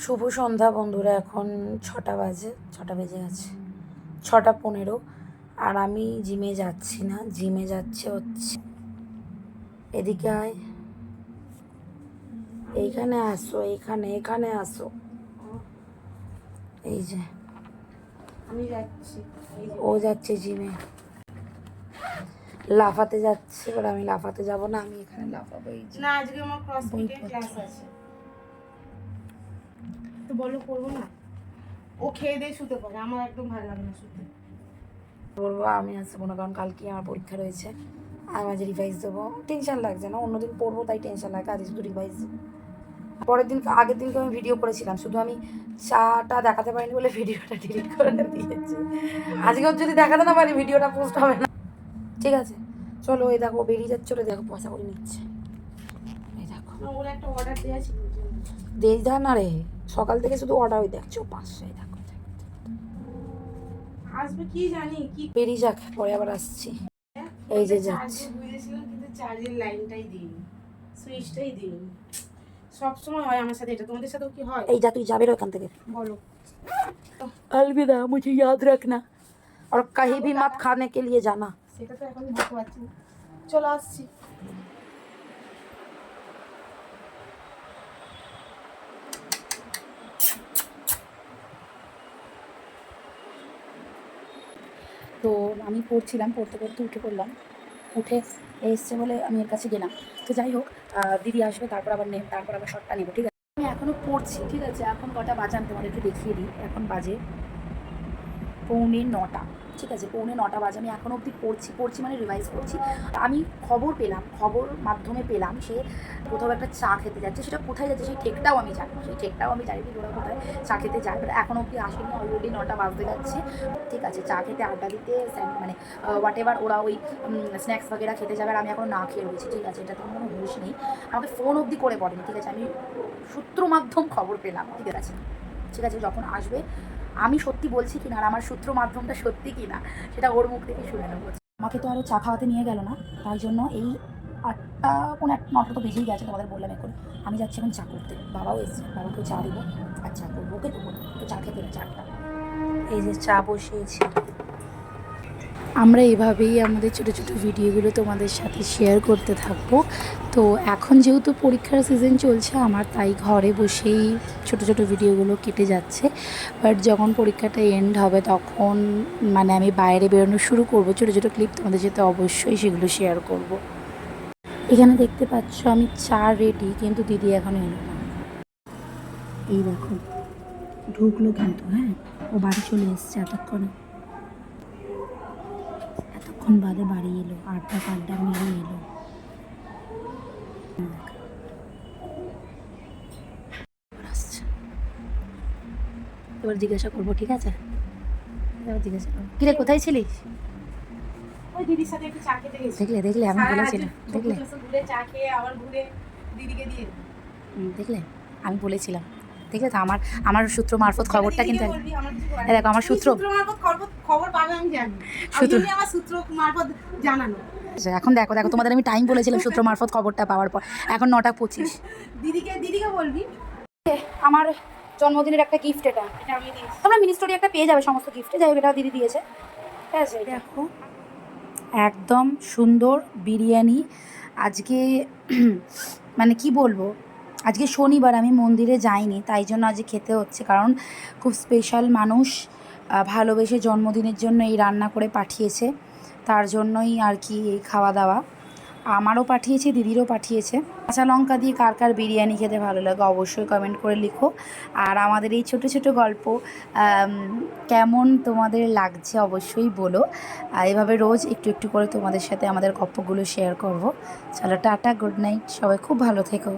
শুভ সন্ধ্যা বন্ধুরা। এখন 6টা বাজে, 6টা বেজে গেছে, 6টা 15। আর আমি জিমে যাচ্ছি না, জিমে যাচ্ছে হচ্ছে এদিকে আয়, এইখানে আসো, এখানে আসো। এই যে আমি যাচ্ছি, ও যাচ্ছে জিমে, লাফাতে যাচ্ছে। এবার আমি লাফাতে যাব না, আমি এখানে লাফাবো। এই যে না, আজকে আমার ক্রসফিটের ক্লাস আছে, তো বলো করবো না? ও খেয়ে দিয়ে শুতে পারে, আমার একদম ভালো লাগে না শুতে। বলবো আমি আসবো না, কারণ কালকে আমার পরীক্ষা রয়েছে। আমি আজ রিভাইজ দেবো, টেনশন লাগছে না। অন্যদিন পড়বো তাই টেনশন লাগে, আজ শুধু রিভাইজ দেবো। পরের দিন, আগের দিনকে আমি ভিডিও করেছিলাম, শুধু আমি চাটা দেখাতে পারিনি বলে ভিডিওটা ডিলিট করে দিয়েছি। আজকেও যদি দেখাতে না পারি ভিডিওটা পোস্ট হবে না, ঠিক আছে? চলো, এই দেখো বেরিয়ে যাচ্ছে, চলে দেখো পয়সা করে নিচ্ছে। এই দেখো, ওর একটা অর্ডার দেওয়া ছিল, দেশ দা না রে, সকাল থেকে শুধু অর্ডার। ওই দেখছো 500। এই দেখো, আসবে কি জানি কি। বেরিয়ে যাক, পরে আবার আসছি। এই যে যাচ্ছে, বুঝেছিলাম কিন্তু চার্জের লাইনটাই দিইনি, সুইচটাই দিইনি। সবসময় হয় আমার সাথে এটা, তোমাদের সাথেও কি হয়? এই যা, তুই যাবে ওখান থেকে। বলো। अलविदा, मुझे याद रखना और कहीं भी मत खाने के लिए जाना। সেটা তো এখন বুঝতে পারছি না। চলো আসছি। তো আমি পড়ছিলাম, পড়তে পড়তে উঠে পড়লাম, উঠে এসছে বলে আমি এর কাছে গেলাম। তো যাই হোক, দিদি আসবে, তারপর আবার শর্টটা নেবো, ঠিক আছে? আমি এখনও পড়ছি, ঠিক আছে? এখন কটা বাজে আমি তোমাদেরকে দেখিয়ে দিই। এখন বাজে 9:45, ঠিক আছে? 9:45 বাজে, আমি এখনও অবধি পড়ছি মানে রিভাইজ করছি। আমি খবর মাধ্যমে পেলাম সে কোথাও একটা চা খেতে যাচ্ছে। সেটা কোথায় যাচ্ছে সেই ঠেকটাও আমি জানি, ঠিক ওরা কোথায় চা খেতে যায়, বাট এখনও অবধি আসেনি। অলরেডি 9টা বাজতে যাচ্ছে, ঠিক আছে? চা খেতে, আড্ডা দিতে, মানে হোয়াট এভার, ওরা ওই স্ন্যাক্স বাগেরা খেতে যাবে, আর আমি এখনও না খেয়ে রয়েছি, ঠিক আছে? এটাতে কোনো হুঁশ নেই, আমাকে ফোন অবধি করে পড়েনি, ঠিক আছে? আমি সূত্র মাধ্যম খবর পেলাম, ঠিক আছে? যখন আসবে, আমি সত্যি বলছি কিনা আর আমার সূত্র মাধ্যমটা সত্যি কিনা সেটা ওর মুখ থেকে শুনে নেবো। আমাকে তো আরও চা খাওয়াতে নিয়ে গেল না, তাই জন্য এই 8টা 9টা তো বেজেই গেছে, তোমাদের বললাম। এখন আমি যাচ্ছি এখন চা করতে, বাবাও এসছে, বাবাকেও চা দেবো আর চা করবো। ওকে তো বলবো তো চা খেতে, চাটা। এই যে চা বসিয়েছি। আমরা এভাবেই আমাদের ছোটো ছোটো ভিডিওগুলো তোমাদের সাথে শেয়ার করতে থাকবো। তো এখন যেহেতু পরীক্ষার সিজন চলছে আমার, তাই ঘরে বসেই ছোটো ছোটো ভিডিওগুলো কেটে যাচ্ছে। বাট যখন পরীক্ষাটা এন্ড হবে তখন মানে আমি বাইরে বেরোনো শুরু করব, ছোটো ছোটো ক্লিপ তোমাদের সাথে অবশ্যই সেগুলো শেয়ার করব। এখানে দেখতে পাচ্ছ আমি চা রেডি, কিন্তু দিদি এখনও এলো না। এই দেখো ঢুকলো কিন্তু, হ্যাঁ ও বাড়ি চলে এসছে এতক্ষণ বাদে বাড়ি এলো, আড্ডা মেরে এলো। এবার জিজ্ঞাসা করবো, ঠিক আছে? এবার জিজ্ঞাসা করবো, কিরে কোথায় ছিলিস? ওই দিদির সাথে একটু চা খেতে গেছি। দেখলে আমি বলেছিলাম, ঘুরে চা খেয়ে আবার ঘুরে দিদিকে দিয়ে। দেখলে আমি বলেছিলাম, দেখলে তো আমার সূত্র মারফত খবরটা কিন্তু দেখো, আমার সূত্র মারফত খবর পাবে আমি জানি, আমার সূত্র মারফত জানানো। এখন দেখো তোমাদের আমি টাইম বলেছিলাম সূত্র মারফত খবরটা পাওয়ার পর, এখন 9টা 25। দিদিকে বলবি আমার জন্মদিনের একটা গিফট, এটা আমি দিয়েছি। তোমরা মিনিস্ট্রি একটা পেয়ে যাবে সমস্ত গিফটে। যাই হোক, এটা দিদি দিয়েছে, ঠিক আছে? দেখো একদম সুন্দর বিরিয়ানি আজকে। মানে কি বলবো, আজকে শনিবার, আমি মন্দিরে যাইনি, তাই জন্য আজকে খেতে হচ্ছে, কারণ খুব স্পেশাল মানুষ ভালোবেসে জন্মদিনের জন্য এই রান্না করে পাঠিয়েছে, তার জন্যই আর কি এই খাওয়া দাওয়া। আমারও পাঠিয়েছে, দিদিরও পাঠিয়েছে। কাঁচা লঙ্কা দিয়ে কার কার বিরিয়ানি খেতে ভালো লাগে অবশ্যই কমেন্ট করে লিখো। আর আমাদের এই ছোটো ছোটো গল্প কেমন তোমাদের লাগছে অবশ্যই বলো। এভাবে রোজ একটু একটু করে তোমাদের সাথে আমাদের গল্পগুলো শেয়ার করব। চলো টাটা, গুড নাইট, সবাই খুব ভালো থেকো।